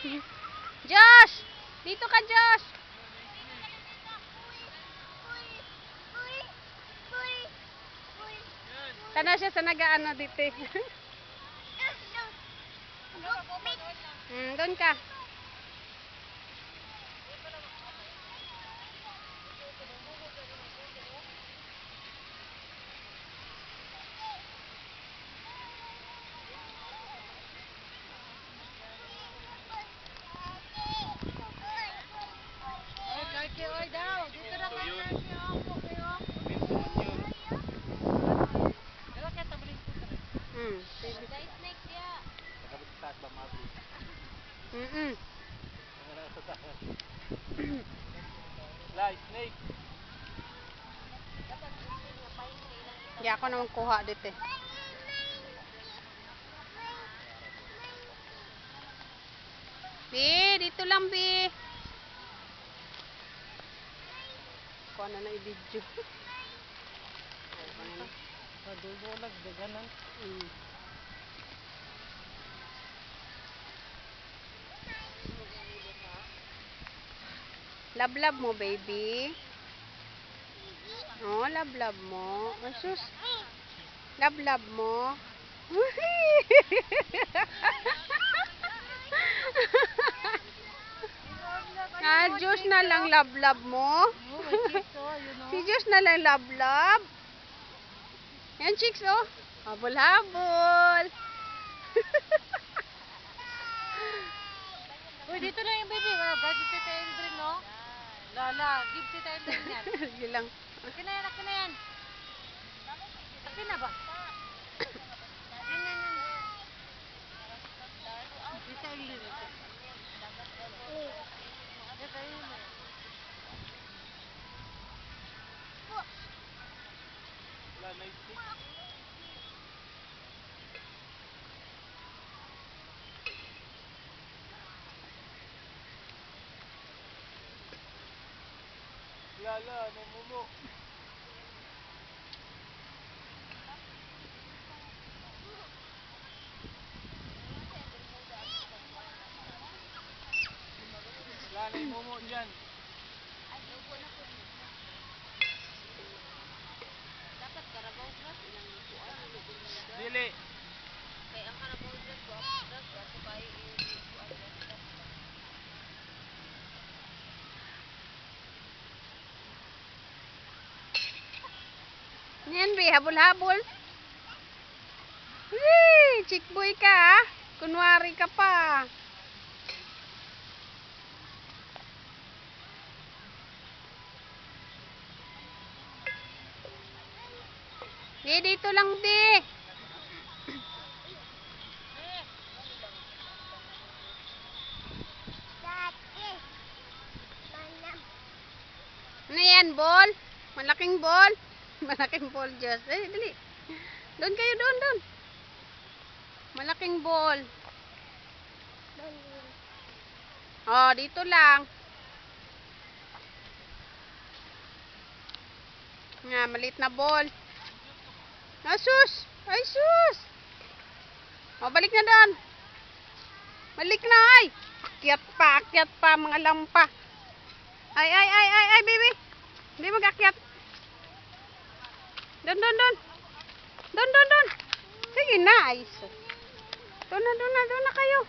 Josh! Dito ka, Josh! Tana siya sa nag-ano dito. Doon ka. Oy daw, dito na kayo kayo. Dala kaya tabling ko tara. Guys, snake dia. Nakabit sa taas ba mabi? Wala sa taas. Lai snake. Di ako naman kuha dito. Bi, dito lang, Bi. Kuha na na i-video. Madugo lang, daganan. Lablab mo, baby. Oh, lablab mo. Asus. Lablab mo. Diyos na lang lablab mo. Si Diyos na lang lablab. Yan, chicks, oh. Habol-habol. Uy, dito na yung baby. Bakit si Tita Endrin, no? Lala, give si Tita Endrin yan. Sige lang. Akin na yan, akin na yan. Akin na ba? Akin na yan. Tita Endrin. Lala, namumo. Wala na yung mumo dyan. Dapat Carabao Plus, ilang kuan, Dili. kaya ang Carabao Plus, ato kayo Yan, Bi. Habol-habol. Chick boy ka, ha? Kunwari ka pa. Di, dito lang, Bi. Ano yan, ball? Malaking ball? Malaking ball, Diyos. Eh, dali. Doon kayo, doon. Malaking ball. Oh, dito lang. Nga, maliit na ball. Sus! Ay, sus! O, balik na doon. Balik na, ay! Akyat pa, mga lampa. Ay, baby. Hindi mag-akyat. Doon. Doon. Sige na, ay. Doon na kayo.